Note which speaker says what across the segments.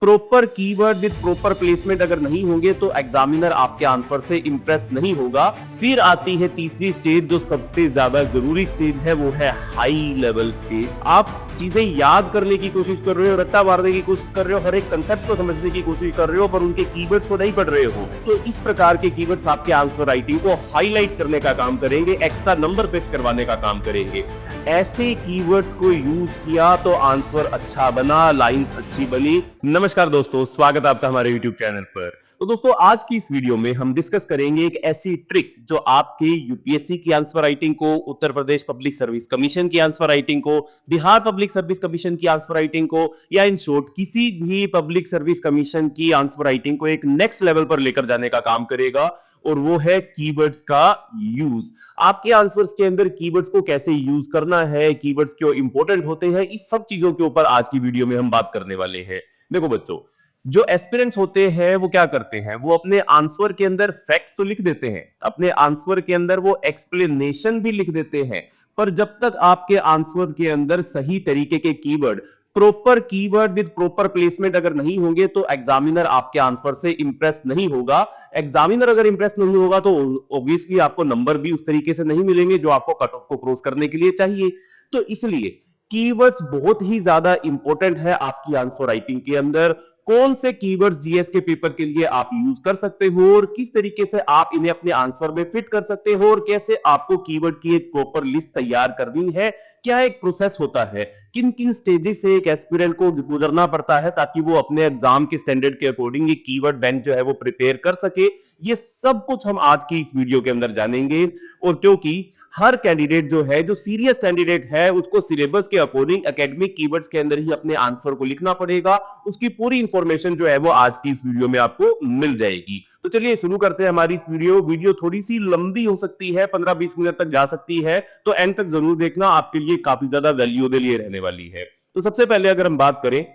Speaker 1: Proper keyword with proper placement अगर नहीं होंगे तो एग्जामिनर आपके आंसर से इंप्रेस नहीं होगा। फिर आती है तीसरी स्टेज, जो सबसे ज्यादा जरूरी स्टेज है, वो है हाई लेवल स्टेज। आप चीजें याद करने की कोशिश कर रहे हो, रट्टा मारने की कोशिश कर रहे हो, हर एक कंसेप्ट को समझने की कोशिश कर रहे हो, पर उनके कीवर्ड्स को नहीं पढ़ रहे हो। तो इस प्रकार के कीवर्ड्स आपके आंसर राइटिंग को हाईलाइट करने का काम करेंगे, एक्स्ट्रा नंबर पेश करवाने का काम करेंगे। ऐसे कीवर्ड्स को यूज किया तो आंसर अच्छा बना, लाइंस अच्छी बनी। नमस्कार दोस्तों, स्वागत है आपका हमारे YouTube चैनल पर। तो दोस्तों, आज की इस वीडियो में हम डिस्कस करेंगे एक ऐसी ट्रिक जो आपके यूपीएससी की आंसर राइटिंग को, Uttar Pradesh public service commission की आंसर राइटिंग को, बिहार पब्लिक सर्विस कमीशन की आंसर राइटिंग को, या इन शॉर्ट किसी भी पब्लिक सर्विस कमीशन की आंसर राइटिंग को एक नेक्स्ट लेवल पर लेकर जाने का काम करेगा। और वो है कीवर्ड्स का यूज। आपके आंसर्स के अंदर कीवर्ड्स को कैसे यूज करना है, कीवर्ड्स क्यों इंपॉर्टेंट होते हैं, इस सब चीजों के ऊपर आज की वीडियो में हम बात करने वाले हैं। देखो बच्चों, जो एस्पिरेंट्स होते हैं वो क्या करते हैं, वो अपने आंसर के अंदर फैक्ट्स तो लिख देते हैं, अपने आंसर के अंदर वो एक्सप्लेनेशन भी लिख देते हैं, पर जब तक आपके आंसर के अंदर सही तरीके के keyword, proper keyword with proper placement अगर नहीं होंगे तो एग्जामिनर आपके आंसर से इंप्रेस नहीं होगा। एग्जामिनर अगर इंप्रेस नहीं होगा तो ऑब्वियसली आपको नंबर भी उस तरीके से नहीं मिलेंगे जो आपको कट ऑफ को क्रॉस करने के लिए चाहिए। तो इसलिए कीवर्ड्स बहुत ही ज्यादा इंपॉर्टेंट है आपकी आंसर राइटिंग के अंदर। कौन से कीवर्ड्स जीएस के पेपर के लिए आप यूज कर सकते हो और किस तरीके से आप इन्हें अपने आंसर में फिट कर सकते हो, और कैसे आपको कीवर्ड की एक प्रॉपर लिस्ट तैयार करनी है, क्या एक प्रोसेस होता है, किन किन स्टेजेस से एक एस्पिरेंट को गुजरना पड़ता है ताकि वो अपने एग्जाम के स्टैंडर्ड के अकॉर्डिंग एक कीवर्ड बैंक जो है वो प्रिपेयर कर सके। ये सब कुछ हम आज की इस वीडियो के अंदर जानेंगे। और क्योंकि हर कैंडिडेट जो है, जो सीरियस कैंडिडेट है, उसको सिलेबस के अकॉर्डिंग एकेडमिक कीवर्ड्स के अंदर ही अपने आंसर को लिखना पड़ेगा। उसकी पूरी इंफॉर्मेशन जो है वो आज की इस वीडियो में आपको मिल जाएगी। तो चलिए शुरू करते हैं हमारी इस वीडियो थोड़ी सी लंबी हो सकती है, 15-20 मिनट तक जा सकती है, तो एंड तक जरूर देखना, आपके लिए काफी ज्यादा वैल्यूएबल ये रहने वाली है। तो सबसे पहले अगर हम बात करें,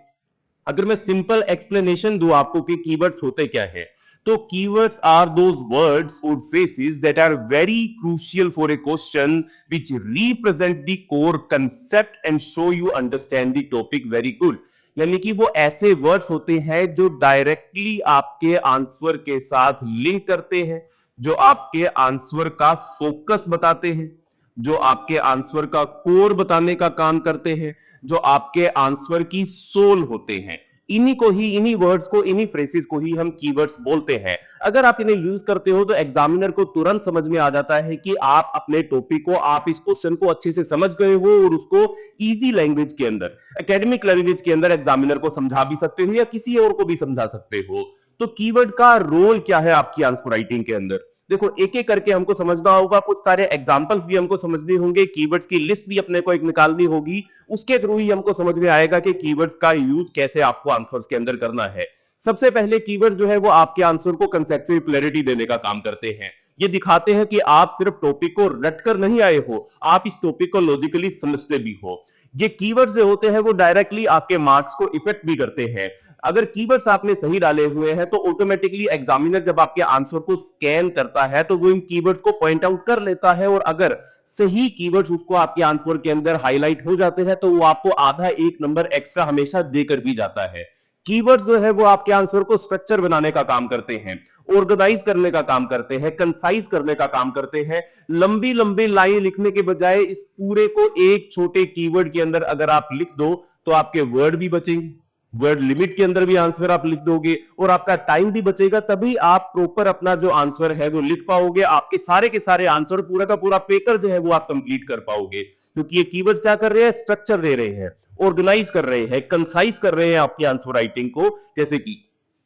Speaker 1: अगर मैं सिंपल एक्सप्लेनेशन दूं आपको कि कीवर्ड्स होते क्या है, तो keywords are those words or phrases that are very crucial for a question, which represent the core concept and show you understand the topic very good। यानी कि वो ऐसे वर्ड्स होते हैं जो डायरेक्टली आपके आंसर के साथ लिंक करते हैं, जो आपके आंसर का फोकस बताते हैं, जो आपके आंसर का कोर बताने का काम करते हैं, जो आपके आंसर की सोल होते हैं। इन्हीं को ही, इन्हीं वर्ड्स को, इन्हीं फ्रेसेस को ही हम कीवर्ड्स बोलते हैं। अगर आप इन्हें यूज करते हो तो एग्जामिनर को तुरंत समझ में आ जाता है कि आप अपने टॉपिक को, आप इस क्वेश्चन को अच्छे से समझ गए हो, और उसको इजी लैंग्वेज के अंदर, एकेडमिक लैंग्वेज के अंदर एग्जामिनर को समझा भी सकते हो या किसी और को भी समझा सकते हो। तो कीवर्ड का रोल क्या है आपकी आंसर राइटिंग के अंदर, देखो एक एक करके हमको समझना होगा। कुछ सारे एग्जांपल्स भी हमको समझने होंगे, कीवर्ड्स की लिस्ट भी अपने को एक निकालनी होगी, उसके थ्रू ही हमको समझ में आएगा कि कीवर्ड्स का यूज कैसे आपको आंसर्स के अंदर करना है। सबसे पहले कीवर्ड्स जो है वो आपके आंसर को कंसेप्चुअल क्लैरिटी देने का काम करते हैं। ये दिखाते हैं कि आप सिर्फ टॉपिक को रटकर नहीं आए हो, आप इस टॉपिक को लॉजिकली समझते भी हो। ये कीवर्ड्स जो होते हैं वो डायरेक्टली आपके मार्क्स को इफेक्ट भी करते हैं। अगर कीवर्ड्स आपने सही डाले हुए हैं तो ऑटोमेटिकली एग्जामिनर जब आपके आंसर को स्कैन करता है तो वो इन कीवर्ड्स को पॉइंट आउट कर लेता है, और अगर सही कीवर्ड्स उसको आपके आंसर के अंदर हाईलाइट हो जाते हैं तो वो आपको आधा एक नंबर एक्स्ट्रा हमेशा देकर भी जाता है। कीवर्ड्स जो है वो आपके आंसर को स्ट्रक्चर बनाने का काम करते हैं, ऑर्गेनाइज करने का काम करते हैं, कंसाइज करने का काम करते हैं। लंबी लंबी लाइन लिखने के बजाय इस पूरे को एक छोटे कीवर्ड के अंदर अगर आप लिख दो तो आपके वर्ड भी बचेंगे, वर्ड लिमिट के अंदर भी आंसर आप लिख दोगे, और आपका टाइम भी बचेगा, तभी आप प्रॉपर अपना जो आंसर है वो लिख पाओगे। आपके सारे के सारे आंसर, पूरा का पूरा पेपर जो है वो आप कंप्लीट कर पाओगे, क्योंकि ये कीवर्ड्स क्या कर रहे हैं, स्ट्रक्चर दे रहे हैं, ऑर्गेनाइज कर रहे हैं, कंसाइज कर रहे हैं आपकी आंसर राइटिंग को। जैसे कि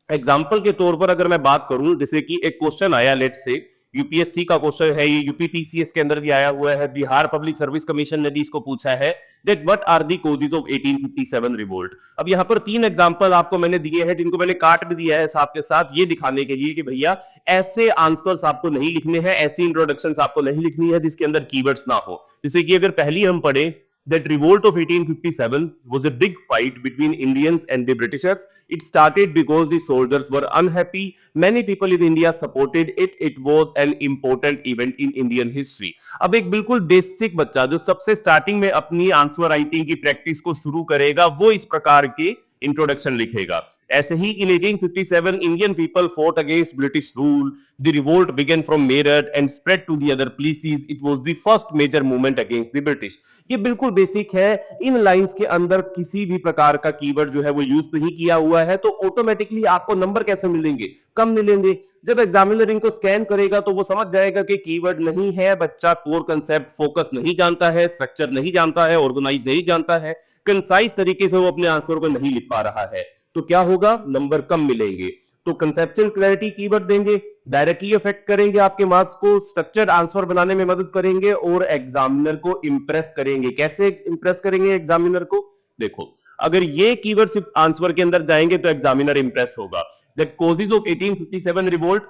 Speaker 1: एग्जाम्पल के तौर पर अगर मैं बात करूं, जैसे कि एक क्वेश्चन आया, लेट्स से यूपीएससी का क्वेश्चन है, ये यूपीपीसीएस के अंदर भी आया हुआ है, बिहार पब्लिक सर्विस कमीशन ने भी इसको पूछा है, that what are the causes of 1857 revolt. अब यहाँ पर 3 एग्जांपल आपको मैंने दिए हैं, जिनको मैंने काट भी दिया है साथ के साथ, ये दिखाने के लिए कि भैया ऐसे आंसर्स आपको नहीं लिखने हैं, ऐसी इंट्रोडक्शंस आपको नहीं लिखनी है जिसके अंदर कीवर्ड्स ना हो। जैसे कि अगर पहली हम पढ़े, that revolt of 1857 was a big fight between Indians and the Britishers. It started because the soldiers were unhappy. Many people in India supported it. It was an important event in Indian history. अब एक बिल्कुल basic बच्चा जो सबसे starting में अपनी answer writing की practice को शुरू करेगा, वो इस प्रकार के इंट्रोडक्शन लिखेगा। ऐसे ही in 1857 Indian people fought against British rule, the revolt began from Meerut and spread to the other places, it was the first major movement against the British. ये बिल्कुल बेसिक है, इन लाइंस के अंदर किसी भी प्रकार का कीवर्ड जो है वो यूज नहीं किया हुआ है, तो ऑटोमेटिकली आपको नंबर कैसे मिलेंगे? कम मिलेंगे। जब एग्जामिनर इनको स्कैन करेगा तो वो समझ जाएगा कि कीवर्ड नहीं है, बच्चा कोर कंसेप्ट फोकस नहीं जानता है, स्ट्रक्चर नहीं जानता है, ऑर्गेनाइज नहीं जानता है, कंसाइज तरीके से वो अपने आंसर को नहीं लिख पा रहा है, तो क्या होगा? नंबर कम मिलेंगे। तो कंसेप्चुअल क्लैरिटी कीवर्ड देंगे, डायरेक्टली अफेक्ट करेंगे आपके मार्क्स को, स्ट्रक्चर्ड आंसर बनाने में मदद करेंगे और एग्जामिनर को इंप्रेस करेंगे। कैसे इंप्रेस करेंगे एग्जामिनर को? देखो, अगर ये कीवर्ड सिर्फ आंसर के अंदर जाएंगे तो एग्जामिनर इंप्रेस होगा। The causes of 1857 revolt,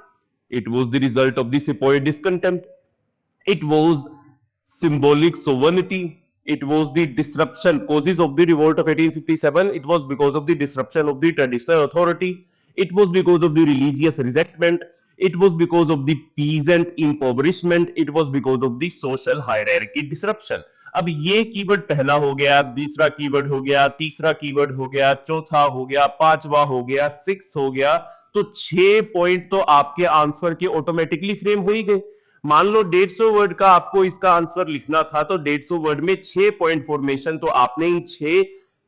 Speaker 1: it was the result of the sepoy discontent, it was symbolic sovereignty, it was the disruption. Causes of the revolt of 1857, it was because of the disruption of the traditional authority, it was because of the religious resentment, it was because of the peasant impoverishment, it was because of the social hierarchy disruption. अब ये keyword पहला हो गया, दूसरा keyword हो गया, तीसरा keyword हो गया, चौथा हो गया, पांचवा हो गया, सिक्स हो गया, तो 6 पॉइंट तो आपके आंसर के ऑटोमेटिकली फ्रेम हो ही गए। मान लो 150 वर्ड का आपको इसका आंसर लिखना था, तो 150 वर्ड में 6 पॉइंट फॉर्मेशन तो आपने ही 6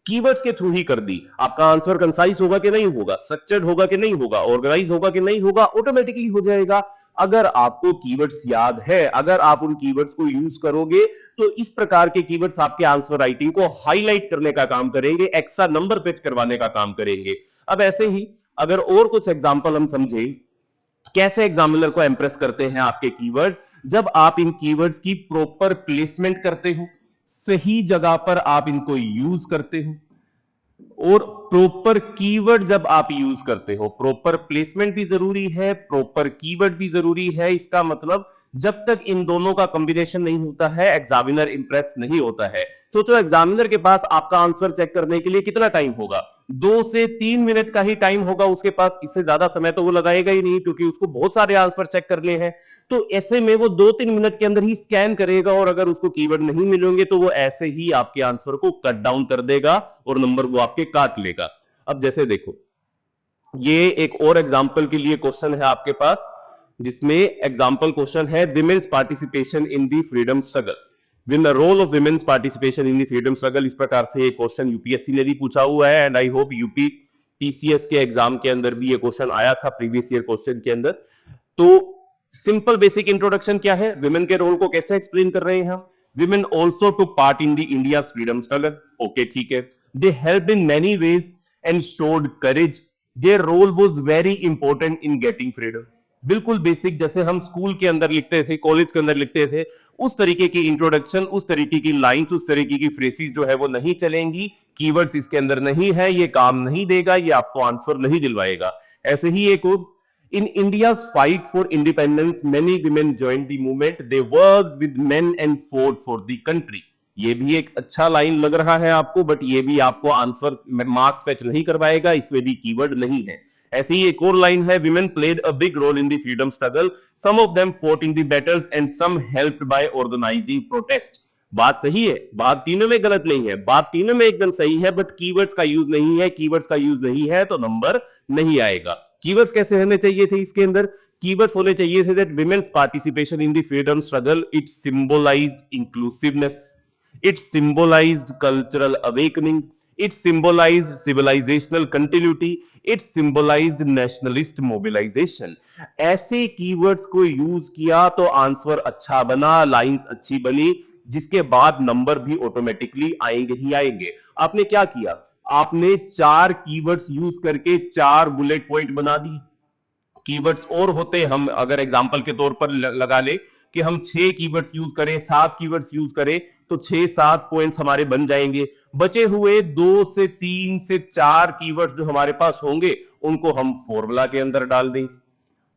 Speaker 1: कीवर्ड्स के थ्रू ही कर दी। आपका आंसर कंसाइज होगा कि नहीं होगा, स्ट्रक्चर्ड होगा कि नहीं होगा, ऑर्गेनाइज होगा कि नहीं होगा, ऑटोमेटिकली हो जाएगा। अगर आपको कीवर्ड्स याद है, अगर आप उन कीवर्ड्स को यूज करोगे, तो इस प्रकार के कीवर्ड्स आपके आंसर राइटिंग को हाईलाइट करने का काम करेंगे, एक्स्ट्रा नंबर पेज करवाने का काम करेंगे। अब ऐसे ही अगर और कुछ एग्जांपल हम समझे कैसे एग्जामिनर को इंप्रेस करते हैं आपके कीवर्ड, जब आप इन कीवर्ड्स की प्रॉपर प्लेसमेंट करते हो, सही जगह पर आप इनको यूज करते हो, और प्रॉपर कीवर्ड जब आप यूज करते हो, प्रॉपर प्लेसमेंट भी जरूरी है, प्रॉपर कीवर्ड भी जरूरी है। इसका मतलब जब तक इन दोनों का कॉम्बिनेशन नहीं होता है, एग्जामिनर इंप्रेस नहीं होता है। सोचो एग्जामिनर के पास आपका आंसर चेक करने के लिए कितना टाइम होगा? 2 से 3 मिनट का ही टाइम होगा उसके पास, इससे ज्यादा समय तो वो लगाएगा ही नहीं, क्योंकि उसको बहुत सारे आंसर चेक करने हैं। तो ऐसे में वो 2-3 मिनट के अंदर ही स्कैन करेगा, और अगर उसको कीवर्ड नहीं मिलेंगे तो वो ऐसे ही आपके आंसर को कट डाउन कर देगा और नंबर वो आपके काट लेगा। अब जैसे देखो, ये एक और एग्जाम्पल के लिए क्वेश्चन है आपके पास, जिसमें एग्जाम्पल क्वेश्चन है women's participation in the freedom struggle, win the role of women's participation in the freedom struggle. इस प्रकार से ये क्वेश्चन यूपीएससी ने भी पूछा हुआ है, and I hope UP TCS के एग्जाम के अंदर भी ये क्वेश्चन आया था प्रीवियस ईयर क्वेश्चन के अंदर। तो सिंपल बेसिक इंट्रोडक्शन क्या है, विमेन के रोल को कैसे एक्सप्लेन कर रहे हैं हम? Women also took part in the India freedom struggle. Okay, ठीक है। They help in many ways and showed courage, their role was very important in getting freedom. बिल्कुल बेसिक, जैसे हम स्कूल के अंदर लिखते थे, कॉलेज के अंदर लिखते थे, उस तरीके की इंट्रोडक्शन, उस तरीके की लाइंस, उस तरीके की फ्रेसेस जो है वो नहीं चलेंगी। कीवर्ड्स इसके अंदर नहीं है, ये काम नहीं देगा, ये आपको आंसर नहीं दिलवाएगा। ऐसे ही एक in India's fight for independence many women joined the movement, they work with main and fought for the country. ये भी एक अच्छा लाइन लग रहा है आपको, बट ये भी आपको आंसर मार्क्स फेच नहीं करवाएगा, इसमें भी कीवर्ड नहीं है। ऐसी ही एक और लाइन है, women played a big role in the freedom struggle, some of them fought in the battles and some helped by organising protest. बात सही है, बात तीनों में गलत नहीं है, बात तीनों में एकदम सही है, बट कीवर्ड्स का यूज नहीं है। कीवर्ड्स का यूज नहीं है तो नंबर नहीं आएगा। कीवर्ड्स कैसे होने चाहिए थे इसके अंदर? कीवर्ड्स होने चाहिए थे that women's participation in the freedom struggle, it symbolized inclusiveness, it symbolized cultural awakening, it symbolized civilizational continuity, it symbolized nationalist mobilization। ऐसे कीवर्ड्स को यूज किया तो आंसर अच्छा बना, लाइंस अच्छी बनी, जिसके बाद नंबर भी ऑटोमेटिकली आएंगे ही आएंगे। आपने क्या किया? आपने 4 कीवर्ड्स यूज करके 4 बुलेट पॉइंट बना दी। कीवर्ड्स और होते, हम अगर एग्जांपल के तौर पर लगा ले कि हम 6 कीवर्ड्स यूज करें, 7 कीवर्ड्स यूज करें, तो 6-7 पॉइंट्स हमारे बन जाएंगे। बचे हुए 2 से 3 से 4 कीवर्ड्स जो हमारे पास होंगे, उनको हम फॉर्मूला के अंदर डाल दें,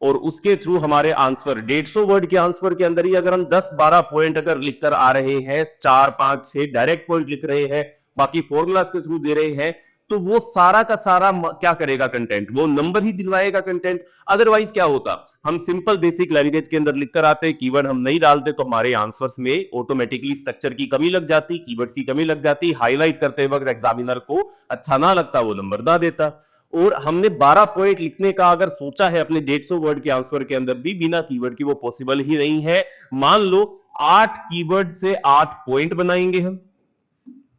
Speaker 1: और उसके थ्रू हमारे आंसर 150 वर्ड के आंसर के अंदर ही अगर हम 10-12 पॉइंट अगर लिखकर आ रहे हैं, 4-5-6 डायरेक्ट पॉइंट लिख रहे हैं, बाकी फॉर्मूलाज के थ्रू दे रहे हैं, तो वो सारा का सारा क्या करेगा, कंटेंट, वो नंबर ही दिलवाएगा कंटेंट। अदरवाइज क्या होता, हम सिंपल बेसिक लैंग्वेज के अंदर लिख कर आते, कीवर्ड हम नहीं डालते, तो हमारे आंसर्स में ऑटोमेटिकली स्ट्रक्चर की कमी लग जाती, कीवर्ड्स की कमी लग जाती, हाईलाइट करते वक्त एग्जामिनर को अच्छा ना लगता, वो नंबर ना देता। और हमने 12 पॉइंट लिखने का अगर सोचा है अपने 150 वर्ड के आंसर के अंदर भी बिना कीवर्ड की, वो पॉसिबल ही नहीं है। मान लो 8 कीवर्ड से 8 पॉइंट बनाएंगे हम,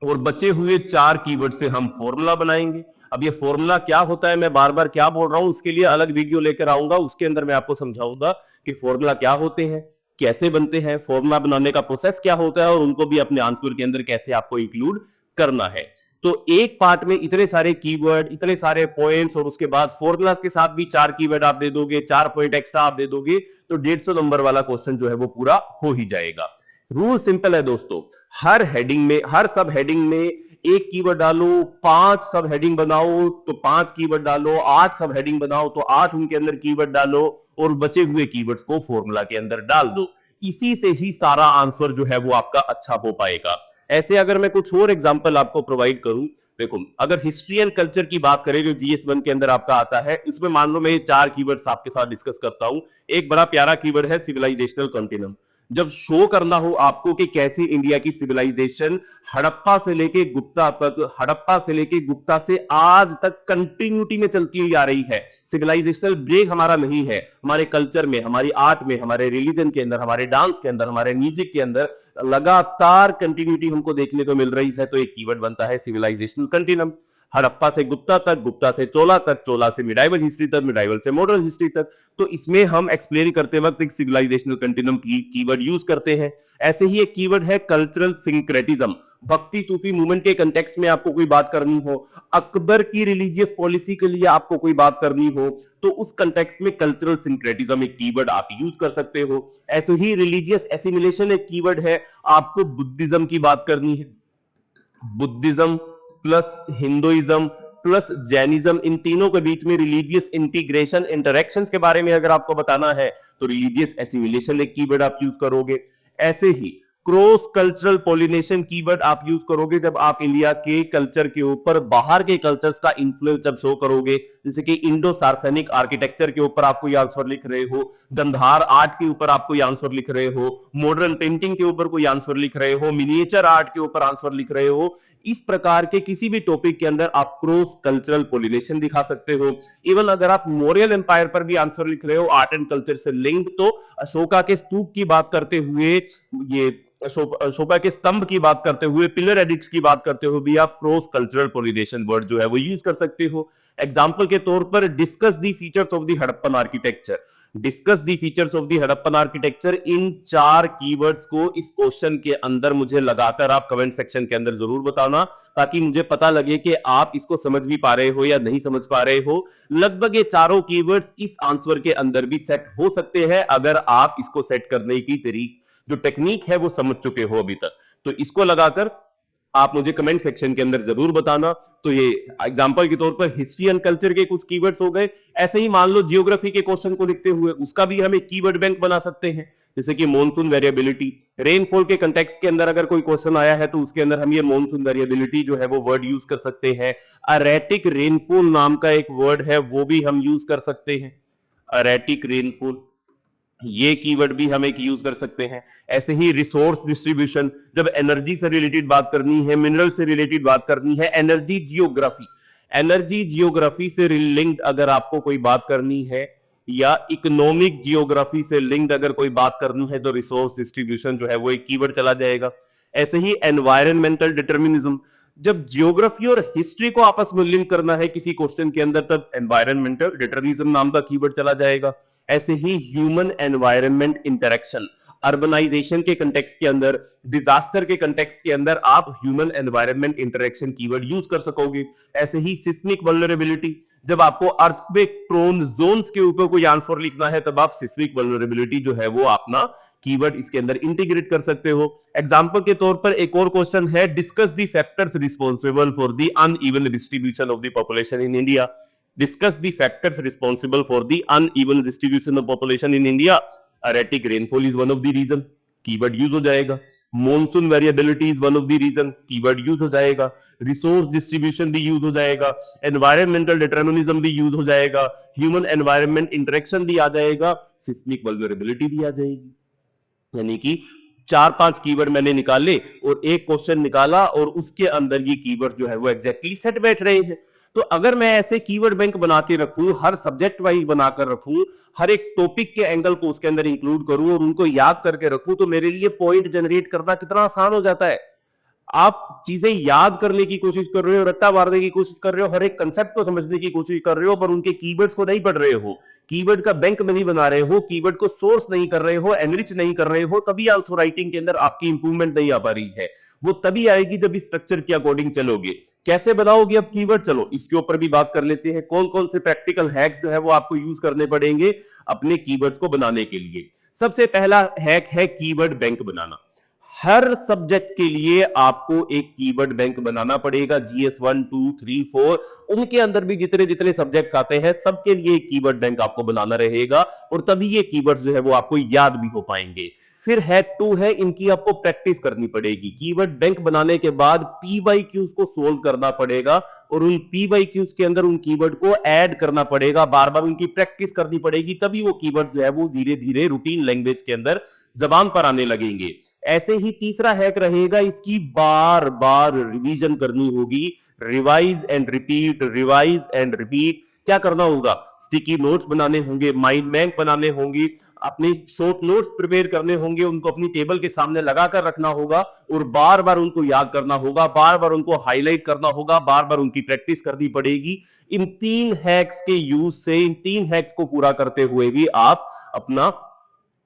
Speaker 1: और बचे हुए 4 कीवर्ड से हम फॉर्मूला बनाएंगे। अब ये फॉर्मूला क्या होता है, मैं बार बार क्या बोल रहा हूं, उसके लिए अलग वीडियो लेकर आऊंगा, उसके अंदर मैं आपको समझाऊंगा कि फॉर्मूला क्या होते हैं, कैसे बनते हैं, फॉर्मूला बनाने का प्रोसेस क्या होता है, और उनको भी अपने आंसर के अंदर कैसे आपको इंक्लूड करना है। तो एक पार्ट में इतने सारे कीवर्ड, इतने सारे पॉइंट्स, और उसके बाद फॉर्मूलाज के साथ भी 4 कीवर्ड आप दे दोगे, 4 पॉइंट एक्स्ट्रा आप दे दोगे, तो 150 नंबर वाला क्वेश्चन जो है वो पूरा हो ही जाएगा। रूल सिंपल है दोस्तों, हर हेडिंग में, हर सब हेडिंग में एक कीवर्ड डालो, 5 सब हेडिंग बनाओ तो 5 कीवर्ड डालो, 8 सब हेडिंग बनाओ तो 8 उनके अंदर कीवर्ड डालो, और बचे हुए कीवर्ड्स को फॉर्मूला के अंदर डाल दो। इसी से ही सारा आंसर जो है वो आपका अच्छा हो पाएगा। ऐसे अगर मैं कुछ और एग्जांपल आपको प्रोवाइड करूं, देखो अगर हिस्ट्री एंड कल्चर की बात करें जो जीएस1 के अंदर आपका आता है, इसमें मान लो मैं ये 4 कीवर्ड्स आपके साथ डिस्कस करता हूं। एक बड़ा प्यारा कीवर्ड है सिविलाइजेशनल कंटिन्यूम। जब शो करना हो आपको कि कैसे इंडिया की सिविलाइजेशन हड़प्पा से लेके गुप्ता तक, हड़प्पा से लेके गुप्ता से आज तक कंटिन्यूटी में चलती हुई आ रही है, सिविलाइजेशनल ब्रेक हमारा नहीं है, हमारे कल्चर में, हमारी आर्ट में, हमारे रिलीजन के अंदर, हमारे डांस के अंदर, हमारे म्यूजिक के अंदर लगातार कंटिन्यूटी हमको देखने को मिल रही है, तो एक कीवर्ड बनता है सिविलाइजेशनल कंटिन्यूम। हड़प्पा से गुप्ता तक, गुप्ता से चोला तक, चोला से मिडाइवल हिस्ट्री तक, मिडाइवल से मॉडर्न हिस्ट्री तक, तो इसमें हम एक्सप्लेन करते वक्त एक सिविलाइजेशनल कंटिन्यूम कीवर्ड यूज करते हैं। ऐसे ही एक कीवर्ड है कल्चरल सिंक्रेटिज्म। भक्ति सूफी मूवमेंट के कंटेक्स्ट में आपको कोई बात करनी हो, अकबर की रिलीजियस पॉलिसी के लिए आपको कोई बात करनी हो, तो उस कंटेक्स्ट में कल्चरल सिंक्रेटिज्म एक कीवर्ड आप यूज कर सकते हो। ऐसे ही रिलीजियस एसिमिलेशन एक कीवर्ड है, आपको बुद्धिज्म की बात करनी है, Buddhism plus Hinduism plus Jainism, इन तीनों के बीच में रिलीजियस इंटीग्रेशन, इंटरेक्शंस के बारे में अगर आपको बताना है तो रिलीजियस एसिमिलेशन एक कीवर्ड आप यूज करोगे। ऐसे ही क्रॉस कल्चरल पॉलिनेशन कीवर्ड आप यूज करोगे जब आप इंडिया के कल्चर के ऊपर बाहर के कल्चर्स का इंफ्लुएंस जब शो करोगे, जैसे कि इंडो सार्सेनिक आर्किटेक्चर के ऊपर आप कोई आंसर लिख रहे हो, गंधार आर्ट के ऊपर आप कोई आंसर लिख रहे हो, मॉडर्न पेंटिंग के ऊपर कोई आंसर लिख रहे हो, मिनिएचर आर्ट के ऊपर आंसर लिख रहे हो, इस प्रकार के किसी भी टॉपिक के अंदर आप क्रॉस कल्चरल पॉलिनेशन दिखा सकते हो। इवन अगर आप मौर्य एम्पायर पर भी आंसर लिख रहे हो आर्ट एंड कल्चर से लिंक्ड, तो अशोका के स्तूप की बात करते हुए, ये अशोका के स्तंभ की बात करते हुए, पिलर एडिक्ट्स की बात करते हुए भी आप क्रॉस कल्चरल पॉलिनेशन वर्ड जो है वो यूज कर सकते हो। एग्जांपल के तौर पर discuss the features of the Harappan architecture, discuss the features of the Harappan architecture, in 4 keywords को इस क्वेश्चन के अंदर मुझे लगाकर आप कमेंट सेक्शन के अंदर जरूर बताना, ताकि मुझे पता लगे कि आप इसको समझ भी पा रहे हो या नहीं समझ पा रहे हो। लगभग ये चारों कीवर्ड्स इस आंसर के अंदर भी सेट हो सकते हैं अगर आप इसको सेट करने की तरीके, जो टेक्निक है वो समझ चुके हो अभी तक। तो इसको लगाकर आप मुझे कमेंट सेक्शन के अंदर जरूर बताना। तो ये एग्जांपल के तौर पर हिस्ट्री एंड कल्चर के कुछ कीवर्ड्स हो गए। ऐसे ही मान लो जियोग्राफी के क्वेश्चन को लिखते हुए उसका भी हम एक कीवर्ड बैंक बना सकते हैं, जैसे कि मॉनसून वेरिएबिलिटी। रेनफॉल के कंटेक्स्ट के अंदर अगर कोई क्वेश्चन आया है तो उसके अंदर हम ये मॉनसून वेरिएबिलिटी जो है वो वर्ड यूज कर सकते हैं। अरेटिक रेनफॉल नाम का एक वर्ड है, वो भी हम यूज कर सकते हैं, अरेटिक रेनफॉल, ये कीवर्ड भी हम एक यूज कर सकते हैं। ऐसे ही रिसोर्स डिस्ट्रीब्यूशन, जब एनर्जी से रिलेटेड बात करनी है, मिनरल से रिलेटेड बात करनी है, एनर्जी जियोग्राफी, एनर्जी जियोग्राफी से लिंक्ड अगर आपको कोई बात करनी है, या इकोनॉमिक जियोग्राफी से लिंक्ड अगर कोई बात करनी है, तो रिसोर्स डिस्ट्रीब्यूशन जो है वो एक कीवर्ड चला जाएगा। ऐसे ही एनवायरमेंटल डिटर्मिनिज्म, जब जियोग्राफी और हिस्ट्री को आपस में लिंक करना है किसी क्वेश्चन के अंदर, तब एनवायरमेंटल डिटर्मिनिज्म नाम का कीवर्ड चला जाएगा। ऐसे ही ह्यूमन एनवायरनमेंट इंटरेक्शन, अर्बनाइजेशन के कंटेक्स्ट के अंदर, डिजास्टर के कंटेक्स्ट के अंदर आप human environment interaction keyword use कर सकोगे। ऐसे ही सिस्मिक वल्नरेबिलिटी, जब आपको अर्थक्वेक प्रोन जोन्स के ऊपर कोई आंसर लिखना है तब आप सिस्मिक वल्नरेबिलिटी जो है वो अपना कीवर्ड इसके अंदर इंटीग्रेट कर सकते हो। एग्जांपल के तौर पर एक और क्वेश्चन है, discuss the factors responsible for the uneven distribution of the population in India. Discuss the factors responsible for the uneven distribution of population in India. Erratic rainfall is one of the reason. Keyword use हो जाएगा। Monsoon variability is one of the reason, keyword use हो जाएगा। Resource distribution भी use हो जाएगा, environmental determinism भी use हो जाएगा, ह्यूमन एनवायरमेंट इंटरेक्शन भी आ जाएगा, सिस्मिक वल्नरेबिलिटी भी आ जाएगी। यानी कि 4-5 कीवर्ड मैंने निकाले और एक क्वेश्चन निकाला और उसके अंदर ये कीवर्ड जो है वो एग्जैक्टली सेट बैठ रहे हैं। तो अगर मैं ऐसे कीवर्ड बैंक बना के रखूं, हर सब्जेक्ट वाइज बनाकर रखूं, हर एक टॉपिक के एंगल को उसके अंदर इंक्लूड करूं और उनको याद करके रखूं, तो मेरे लिए पॉइंट जनरेट करना कितना आसान हो जाता है। आप चीजें याद करने की कोशिश कर रहे हो, रट्टा मारने की कोशिश कर रहे हो, हर एक कंसेप्ट को समझने की कोशिश कर रहे हो, पर उनके कीवर्ड्स को नहीं पढ़ रहे हो, कीवर्ड का बैंक नहीं बना रहे हो, कीवर्ड को सोर्स नहीं कर रहे हो, एनरिच नहीं कर रहे हो, तभी आंसर राइटिंग के अंदर आपकी इंप्रूवमेंट नहीं आ पा रही है। वो तभी आएगी जब इस स्ट्रक्चर के अकॉर्डिंग चलोगे। कैसे बनाओगे अब कीवर्ड, चलो इसके ऊपर भी बात कर लेते हैं। कौन कौन से प्रैक्टिकल हैक्स जो है वो आपको यूज करने पड़ेंगे अपने कीवर्ड्स को बनाने के लिए। सबसे पहला हैक है कीवर्ड बैंक बनाना। हर सब्जेक्ट के लिए आपको एक कीवर्ड बैंक बनाना पड़ेगा। जीएस 1, 2, 3, 4 उनके अंदर भी जितने जितने सब्जेक्ट आते हैं सबके लिए एक कीवर्ड बैंक आपको बनाना रहेगा और तभी ये कीवर्ड्स जो है वो आपको याद भी हो पाएंगे। फिर हैक 2 है, इनकी आपको प्रैक्टिस करनी पड़ेगी। कीवर्ड बैंक बनाने के बाद पीवाईक्यूज को सोल्व करना पड़ेगा और उन पीवाईक्यूज के अंदर उन कीवर्ड को ऐड करना पड़ेगा, बार बार उनकी प्रैक्टिस करनी पड़ेगी, तभी वो कीवर्ड जो है वो धीरे धीरे रूटीन लैंग्वेज के अंदर जबान पर आने लगेंगे। ऐसे ही तीसरा हैक रहेगा, इसकी बार बार रिवीजन करनी होगी। Revise and repeat, revise and repeat. क्या करना होगा, स्टिकी नोट्स बनाने होंगे, माइंड बैंक बनाने होंगी, अपने शॉर्ट नोट्स प्रिपेयर करने होंगे, उनको अपनी टेबल के सामने लगाकर रखना होगा और बार बार उनको याद करना होगा, बार बार उनको हाईलाइट करना होगा, बार बार उनकी प्रैक्टिस करनी पड़ेगी। इन 3 हैक्स के यूज से, इन 3 हैक्स को पूरा करते हुए भी आप अपना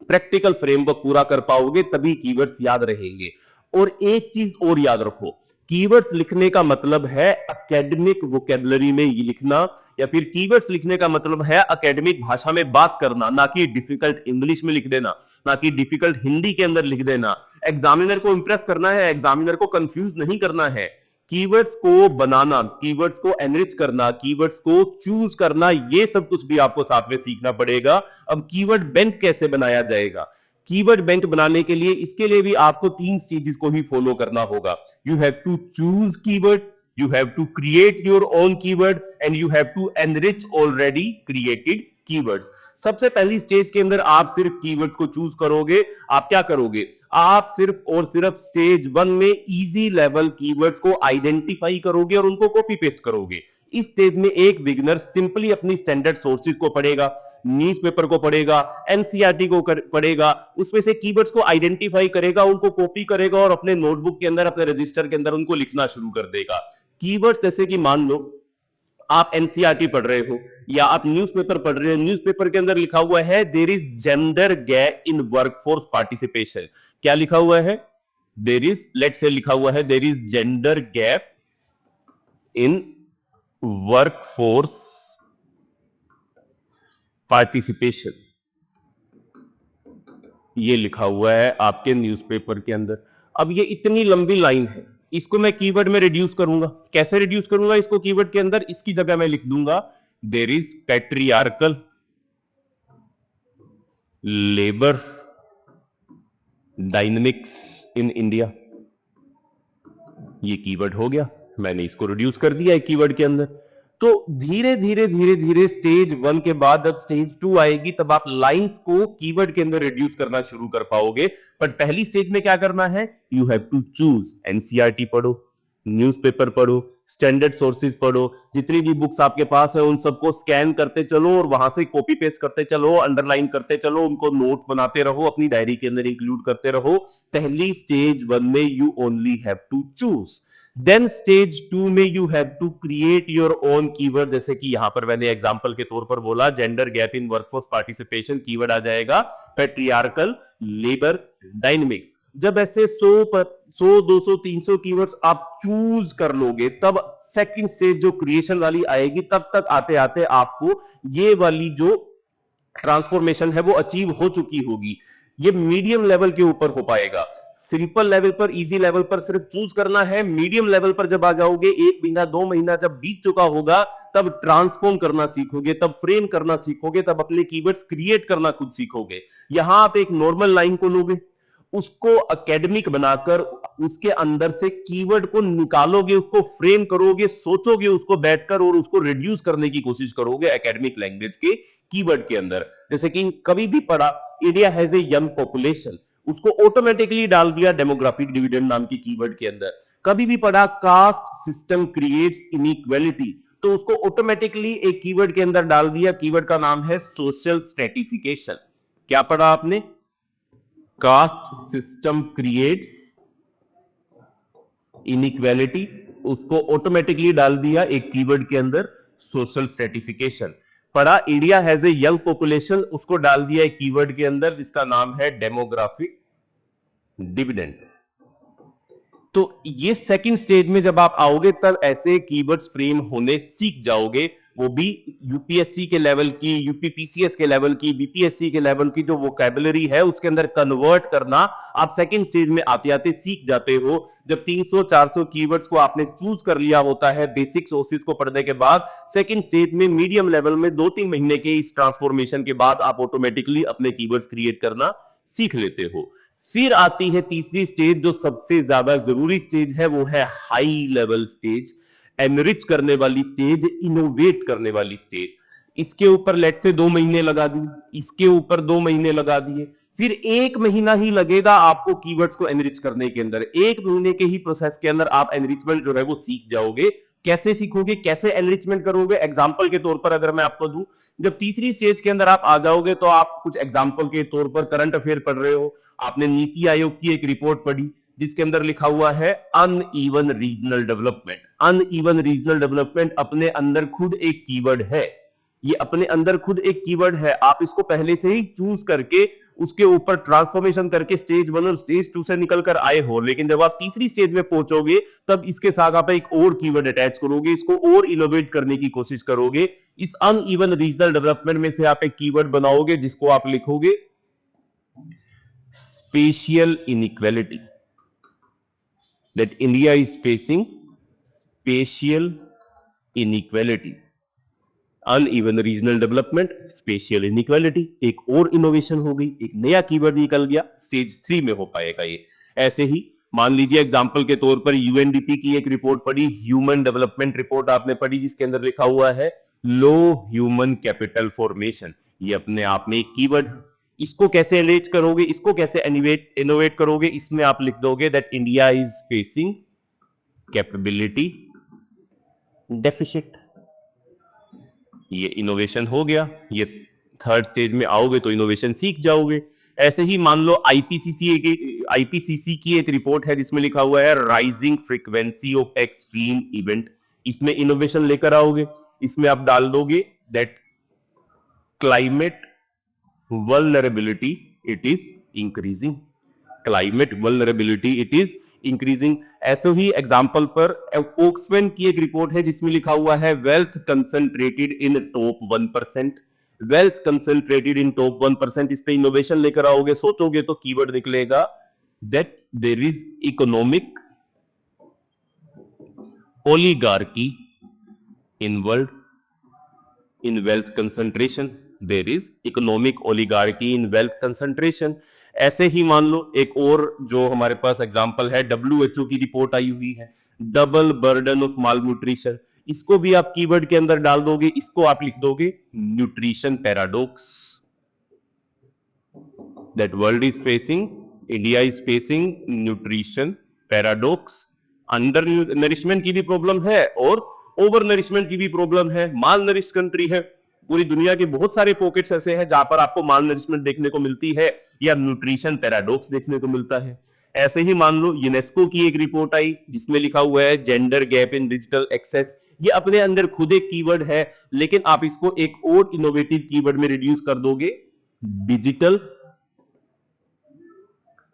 Speaker 1: प्रैक्टिकल फ्रेमवर्क पूरा कर पाओगे, तभी कीवर्ड्स याद रहेंगे। और एक चीज और याद रखो, कीवर्ड्स लिखने का मतलब है एकेडमिक वोकैबुलरी में ये लिखना, या फिर कीवर्ड्स लिखने का मतलब है एकेडमिक भाषा में बात करना, ना कि डिफिकल्ट इंग्लिश में लिख देना, ना कि डिफिकल्ट हिंदी के अंदर लिख देना। एग्जामिनर को इंप्रेस करना है, एग्जामिनर को कंफ्यूज नहीं करना है। कीवर्ड्स को बनाना, कीवर्ड्स को एनरिच करना, कीवर्ड्स को चूज करना, ये सब कुछ भी आपको साथ में सीखना पड़ेगा। अब कीवर्ड बैंक कैसे बनाया जाएगा, कीवर्ड बैंक बनाने के लिए, इसके लिए भी आपको 3 स्टेजेस को ही फॉलो करना होगा। You have to choose keyword, you have to create your own keyword and you have to enrich already created keywords. सबसे पहली स्टेज के अंदर आप सिर्फ कीवर्ड्स को चूज करोगे। आप क्या करोगे, आप सिर्फ और सिर्फ स्टेज 1 में इजी लेवल कीवर्ड्स को आइडेंटिफाई करोगे और उनको कॉपी पेस्ट करोगे। इस स्टेज में एक बिगिनर सिंपली अपनी स्टैंडर्ड सोर्सेज को पढ़ेगा, न्यूज़पेपर को पढ़ेगा, एनसीईआरटी को पढ़ेगा, उसमें से कीवर्ड्स को आइडेंटिफाई करेगा, उनको कॉपी करेगा और अपने नोटबुक के अंदर, अपने रजिस्टर के अंदर उनको लिखना शुरू कर देगा। कीवर्ड्स जैसे कि मान लो आप एनसीईआरटी पढ़ रहे हो या आप न्यूज़पेपर पढ़ रहे हो, न्यूज़पेपर के अंदर लिखा हुआ है there is gender gap in workforce participation. क्या लिखा हुआ है, देयर इज, लेट्स से लिखा हुआ है there is gender gap in workforce participation, ये लिखा हुआ है आपके न्यूज़पेपर के अंदर। अब ये इतनी लंबी लाइन है, इसको मैं कीवर्ड में रिड्यूस करूंगा। कैसे रिड्यूस करूंगा इसको कीवर्ड के अंदर, इसकी जगह मैं लिख दूंगा there is patriarchal labour dynamics in India. ये कीवर्ड हो गया, मैंने इसको रिड्यूस कर दिया है कीवर्ड के अंदर। तो धीरे धीरे धीरे धीरे स्टेज 1 के बाद जब स्टेज 2 आएगी तब आप लाइंस को कीवर्ड के अंदर रिड्यूस करना शुरू कर पाओगे। पर पहली स्टेज में क्या करना है, you have to choose. NCERT पढ़ो, न्यूज़पेपर पढ़ो, स्टैंडर्ड सोर्सेज पढ़ो, जितनी भी बुक्स आपके पास है उन सबको स्कैन करते चलो और वहां से कॉपी पेस्ट करते चलो, अंडरलाइन करते चलो, उनको नोट बनाते रहो, अपनी डायरी के अंदर इंक्लूड करते रहो। पहली स्टेज 1 में you only have to choose. Then stage 2 में you have to create your own keyword. जैसे कि यहां पर मैंने एग्जांपल के तौर पर बोला gender gap in workforce participation, keyword आ जाएगा पैट्रियार्कल लेबर डायनेमिक्स। जब ऐसे 100, 200, 300 कीवर्ड्स आप चूज कर लोगे तब सेकंड स्टेज जो क्रिएशन वाली आएगी, तब तक आते आते आपको ये वाली जो ट्रांसफॉर्मेशन है वो अचीव हो चुकी होगी। ये मीडियम लेवल के ऊपर हो पाएगा। सिंपल लेवल पर, इजी लेवल पर सिर्फ चूज करना है। मीडियम लेवल पर जब आ जाओगे, 1 महीना 2 महीना जब बीत चुका होगा, तब ट्रांसफॉर्म करना सीखोगे, तब फ्रेम करना सीखोगे, तब अपने कीवर्ड्स क्रिएट करना खुद सीखोगे। यहां आप एक नॉर्मल लाइन को लोगे उसको एकेडमिक बनाकर उसके अंदर से कीवर्ड को निकालोगे, उसको फ्रेम करोगे, सोचोगे उसको बैठकर और उसको रिड्यूस करने की कोशिश करोगे एकेडमिक लैंग्वेज के कीवर्ड के अंदर। जैसे कि कभी भी पढ़ा India has a young population, उसको ऑटोमेटिकली डाल दिया डेमोग्राफिक डिविडेंड नाम के कीवर्ड के अंदर। कभी भी पढ़ा कास्ट सिस्टम क्रिएट्स इनइक्वालिटी, तो उसको ऑटोमेटिकली एक कीवर्ड के अंदर डाल दिया, कीवर्ड का नाम है सोशल स्ट्रेटिफिकेशन। क्या पढ़ा आपने? कास्ट सिस्टम क्रिएट्स इनइक्वालिटी, उसको ऑटोमेटिकली डाल दिया एक कीवर्ड के अंदर सोशल स्ट्रेटिफिकेशन। पढ़ा India has a young population, उसको डाल दिया एक कीवर्ड के अंदर जिसका नाम है डेमोग्राफिक डिविडेंड। तो ये सेकंड स्टेज में जब आप आओगे तब ऐसे कीवर्ड्स फ्रेम होने सीख जाओगे, वो भी यूपीएससी के लेवल की, यूपीपीसीएस के लेवल की, बीपीएससी के लेवल की जो वोकैबुलरी है उसके अंदर कन्वर्ट करना आप सेकंड स्टेज में आते आते सीख जाते हो। जब 300-400 कीवर्ड्स को आपने चूज कर लिया होता है बेसिक सोर्सेज को पढ़ने के बाद, सेकंड स्टेज में मीडियम लेवल में 2-3 महीने के इस ट्रांसफॉर्मेशन के बाद आप ऑटोमेटिकली अपने कीवर्ड्स क्रिएट करना सीख लेते हो। फिर आती है तीसरी स्टेज, जो सबसे ज्यादा जरूरी स्टेज है, वो है हाई लेवल स्टेज, एनरिच करने वाली स्टेज, इनोवेट करने वाली स्टेज। इसके ऊपर लेट से 2 महीने लगा दिए, इसके ऊपर 2 महीने लगा दिए, फिर 1 महीना ही लगेगा आपको कीवर्ड्स को एनरिच करने के अंदर। 1 महीने के ही प्रोसेस के अंदर आप एनरिचमेंट जो है वो सीख जाओगे। कैसे सीखोगे, कैसे एनरिचमेंट करोगे? एग्जांपल के तौर पर अगर मैं आपको दूं, जब तीसरी स्टेज के अंदर आप आ जाओगे तो आप कुछ एग्जांपल के तौर पर करंट अफेयर पढ़ रहे हो, आपने नीति आयोग की एक रिपोर्ट पढ़ी जिसके अंदर लिखा हुआ है uneven regional development. Uneven regional development अपने अंदर खुद एक कीवर्ड है, ये अपने अंदर खुद एक कीवर्ड है। आप इसको पहले से ही चूज करके उसके ऊपर ट्रांसफॉर्मेशन करके स्टेज 1 और स्टेज 2 से निकल कर आए हो, लेकिन जब आप तीसरी स्टेज में पहुंचोगे तब इसके साथ आप एक और कीवर्ड अटैच करोगे, इसको और इनोवेट करने की कोशिश करोगे। इस अनइवन रीजनल डेवलपमेंट में से आप एक कीवर्ड बनाओगे जिसको आप लिखोगे spatial inequality, that India is facing spatial inequality, uneven regional development, spatial inequality। एक और इनोवेशन हो गई, एक नया कीवर्ड निकल गया, स्टेज 3 में हो पाएगा ये। ऐसे ही मान लीजिए एग्जांपल के तौर पर यूएनडीपी की एक रिपोर्ट पढ़ी, ह्यूमन डेवलपमेंट रिपोर्ट आपने पढ़ी, जिसके अंदर लिखा हुआ है लो ह्यूमन कैपिटल फॉर्मेशन। ये अपने आप में एक कीवर्ड है। इसको कैसे एनरिच करोगे, इसको कैसे इनोवेट करोगे? इसमें आप लिख दोगे that India is facing capability deficit. ये इनोवेशन हो गया। ये थर्ड स्टेज में आओगे तो इनोवेशन सीख जाओगे। ऐसे ही मान लो आईपीसीसी की एक रिपोर्ट है जिसमें लिखा हुआ है rising frequency of extreme event. इसमें इनोवेशन लेकर आओगे, इसमें आप डाल दोगे that climate vulnerability it is increasing, climate vulnerability it is increasing। ऐसे ही एग्जांपल पर ओक्सफैम की एक रिपोर्ट है जिसमें लिखा हुआ है वेल्थ कंसंट्रेटेड इन टॉप 1%, वेल्थ कंसंट्रेटेड इन टॉप 1%। इस पे इनोवेशन लेकर आओगे, सोचोगे तो कीवर्ड निकलेगा that there is economic oligarchy involved in wealth concentration, there is economic oligarchy in wealth concentration. ऐसे ही मान लो एक और जो हमारे पास एग्जांपल है, WHO की रिपोर्ट आई हुई है डबल बर्डन ऑफ मालन्यूट्रिशन। इसको भी आप कीवर्ड के अंदर डाल दोगे, इसको आप लिख दोगे nutrition paradox, that world is facing, India is facing nutrition paradox. Under nourishment की भी प्रॉब्लम है और ओवर नरिशमेंट की भी प्रॉब्लम है। माल नरिश कंट्री है, पूरी दुनिया के बहुत सारे पॉकेट्स ऐसे हैं जहां पर आपको माल नरिशमेंट देखने को मिलती है या न्यूट्रिशन पैराडॉक्स देखने को मिलता है। ऐसे ही मान लो यूनेस्को की एक रिपोर्ट आई जिसमें लिखा हुआ है gender gap in digital access. ये अपने अंदर खुद एक कीवर्ड है, लेकिन आप इसको एक और इनोवेटिव कीवर्ड में रिड्यूस कर दोगे, digital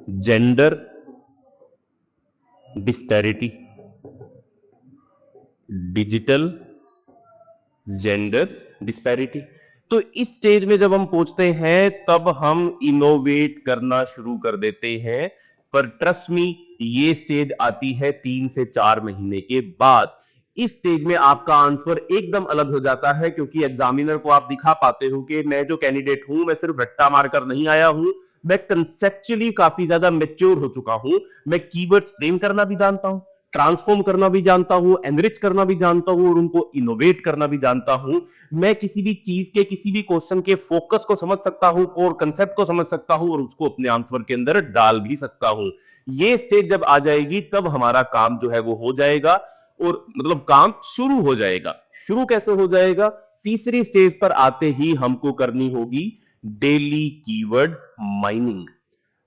Speaker 1: gender disparity, digital gender disparity. तो इस स्टेज में जब हम पहुंचते हैं तब हम इनोवेट करना शुरू कर देते हैं, पर ट्रस्ट मी ये स्टेज आती है 3 से 4 महीने के बाद। इस स्टेज में आपका आंसर एकदम अलग हो जाता है, क्योंकि एग्जामिनर को आप दिखा पाते हो कि मैं जो कैंडिडेट हूं, मैं सिर्फ रट्टा मारकर नहीं आया हूं, मैं कंसेप्चुअली काफी ज्यादा मैच्योर हो चुका हूं। मैं कीवर्ड्स फ्रेम करना भी जानता हूं, ट्रांसफॉर्म करना भी जानता हूं, एनरिच करना भी जानता हूं और उनको इनोवेट करना भी जानता हूं। मैं किसी भी चीज के, किसी भी क्वेश्चन के फोकस को समझ सकता हूं और कंसेप्ट को समझ सकता हूं और उसको अपने आंसर के अंदर डाल भी सकता हूं। ये स्टेज जब आ जाएगी तब हमारा काम जो है वो हो जाएगा, और मतलब काम शुरू हो जाएगा। शुरू कैसे हो जाएगा? तीसरी स्टेज पर आते ही हमको करनी होगी डेली कीवर्ड माइनिंग।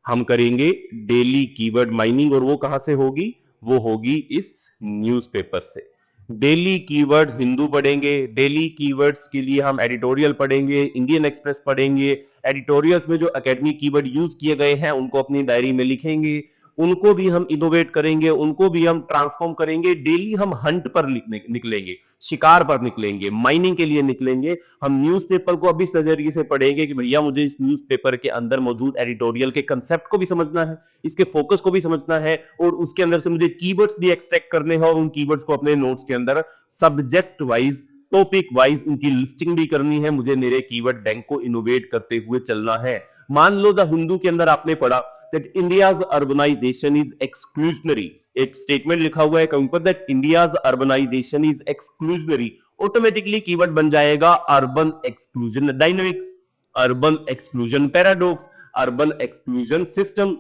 Speaker 1: हम करेंगे डेली कीवर्ड माइनिंग, और वो कहां से होगी? वो होगी इस न्यूज़पेपर से। डेली कीवर्ड हिंदू पढ़ेंगे, डेली कीवर्ड्स के लिए हम एडिटोरियल पढ़ेंगे, इंडियन एक्सप्रेस पढ़ेंगे। एडिटोरियल्स में जो एकेडमिक कीवर्ड यूज किए गए हैं उनको अपनी डायरी में लिखेंगे, उनको भी हम इनोवेट करेंगे, उनको भी हम ट्रांसफॉर्म करेंगे। डेली हम हंट पर निकलेंगे, शिकार पर निकलेंगे, माइनिंग के लिए निकलेंगे। हम न्यूज़पेपर को अब इस नजरिए से पढ़ेंगे कि भैया मुझे इस न्यूज़पेपर के अंदर मौजूद एडिटोरियल के कंसेप्ट को भी समझना है, इसके फोकस को भी समझना है, और उसके अंदर से मुझे कीवर्ड्स भी एक्सट्रैक्ट करने हैं और उन कीवर्ड्स को अपने नोट्स के अंदर सब्जेक्ट वाइज, टॉपिक वाइज उनकी लिस्टिंग भी करनी है। मुझे मेरे कीवर्ड बैंक को इनोवेट करते हुए चलना है। मान लो द हिंदू के अंदर आपने पढ़ा that India's urbanization is exclusionary, एक स्टेटमेंट लिखा हुआ है कहीं पर that India's urbanization is exclusionary, automatically keyword बन जाएगा urban exclusion dynamics, urban exclusion paradox, urban exclusion system.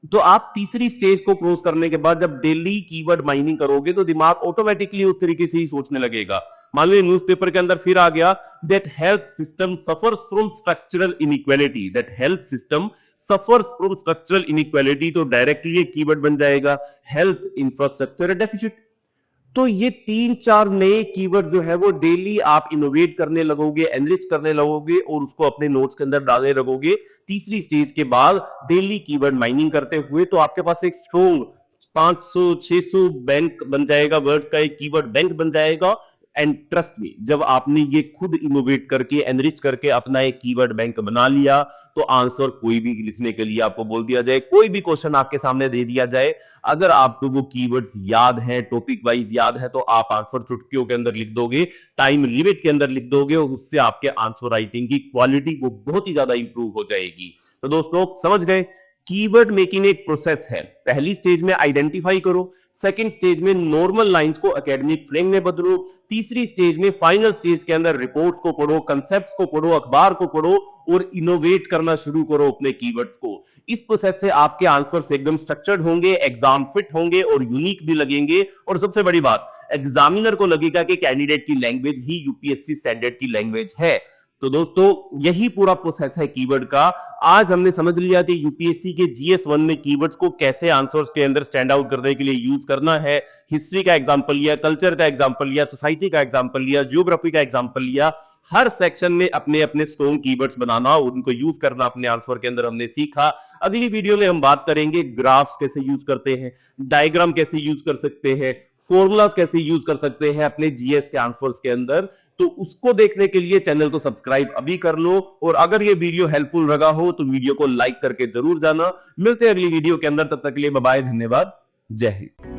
Speaker 1: तो आप तीसरी स्टेज को क्रॉस करने के बाद जब डेली कीवर्ड माइनिंग करोगे तो दिमाग ऑटोमेटिकली उस तरीके से ही सोचने लगेगा। मान लो न्यूज़पेपर के अंदर फिर आ गया that health system suffers from structural inequality, that health system suffers from structural inequality, तो डायरेक्टली एक कीवर्ड बन जाएगा हेल्थ इंफ्रास्ट्रक्चर डेफिसिट। तो ये 3-4 नए कीवर्ड जो है वो डेली आप इनोवेट करने लगोगे, एनरिच करने लगोगे और उसको अपने नोट्स के अंदर डालने लगोगे। तीसरी स्टेज के बाद डेली कीवर्ड माइनिंग करते हुए तो आपके पास एक स्ट्रॉन्ग 500-600 बैंक बन जाएगा, वर्ड्स का एक कीवर्ड बैंक बन जाएगा। एंड ट्रस्ट मी, जब आपने ये खुद इनोवेट करके, एनरिच करके अपना एक कीवर्ड बैंक बना लिया तो आंसर कोई भी लिखने के लिए आपको बोल दिया जाए, कोई भी क्वेश्चन आपके सामने दे दिया जाए, अगर आपको वो कीवर्ड्स याद है, टॉपिक वाइज याद है, तो आप आंसर चुटकियों के अंदर लिख दोगे, टाइम लिमिट के अंदर लिख दोगे और उससे आपके आंसर राइटिंग की क्वालिटी वो बहुत ही ज्यादा इंप्रूव हो जाएगी। तो दोस्तों समझ गए, कीवर्ड मेकिंग एक प्रोसेस है। पहली स्टेज में आइडेंटिफाई करो, सेकंड स्टेज में नॉर्मल लाइंस को एकेडमिक फ्रेम में बदलो, तीसरी स्टेज में फाइनल स्टेज के अंदर रिपोर्ट्स को पढ़ो, कंसेप्ट्स को पढ़ो, अखबार को पढ़ो और इनोवेट करना शुरू करो अपने कीवर्ड्स को। इस प्रोसेस से आपके आंसर्स एकदम स्ट्रक्चर्ड होंगे, एग्जाम फिट होंगे और यूनिक भी लगेंगे। और सबसे बड़ी बात, एग्जामिनर को लगेगा कि कैंडिडेट की लैंग्वेज ही यूपीएससी स्टैंडर्ड की लैंग्वेज है। तो दोस्तों यही पूरा प्रोसेस है कीवर्ड का। आज हमने समझ लिया कि यूपीएससी के जीएस1 में कीवर्ड्स को कैसे आंसर्स के अंदर स्टैंड आउट करने के लिए यूज करना है। हिस्ट्री का एग्जांपल लिया, कल्चर का एग्जांपल लिया, सोसाइटी का एग्जांपल लिया, ज्योग्राफी का एग्जांपल लिया। हर सेक्शन में अपने अपने स्ट्रॉन्ग कीवर्ड्स बनाना और उनको यूज करना अपने आंसर के अंदर हमने सीखा। अगली वीडियो में हम बात करेंगे ग्राफ्स कैसे यूज करते हैं, डायग्राम कैसे यूज कर सकते हैं, फॉर्मूलाज कैसे यूज कर सकते हैं अपने जीएस के आंसर्स के अंदर। तो उसको देखने के लिए चैनल को सब्सक्राइब अभी कर लो, और अगर ये वीडियो हेल्पफुल लगा हो तो वीडियो को लाइक करके जरूर जाना। मिलते हैं अगली वीडियो के अंदर, तब तक के लिए बाय बाय, धन्यवाद, जय हिंद।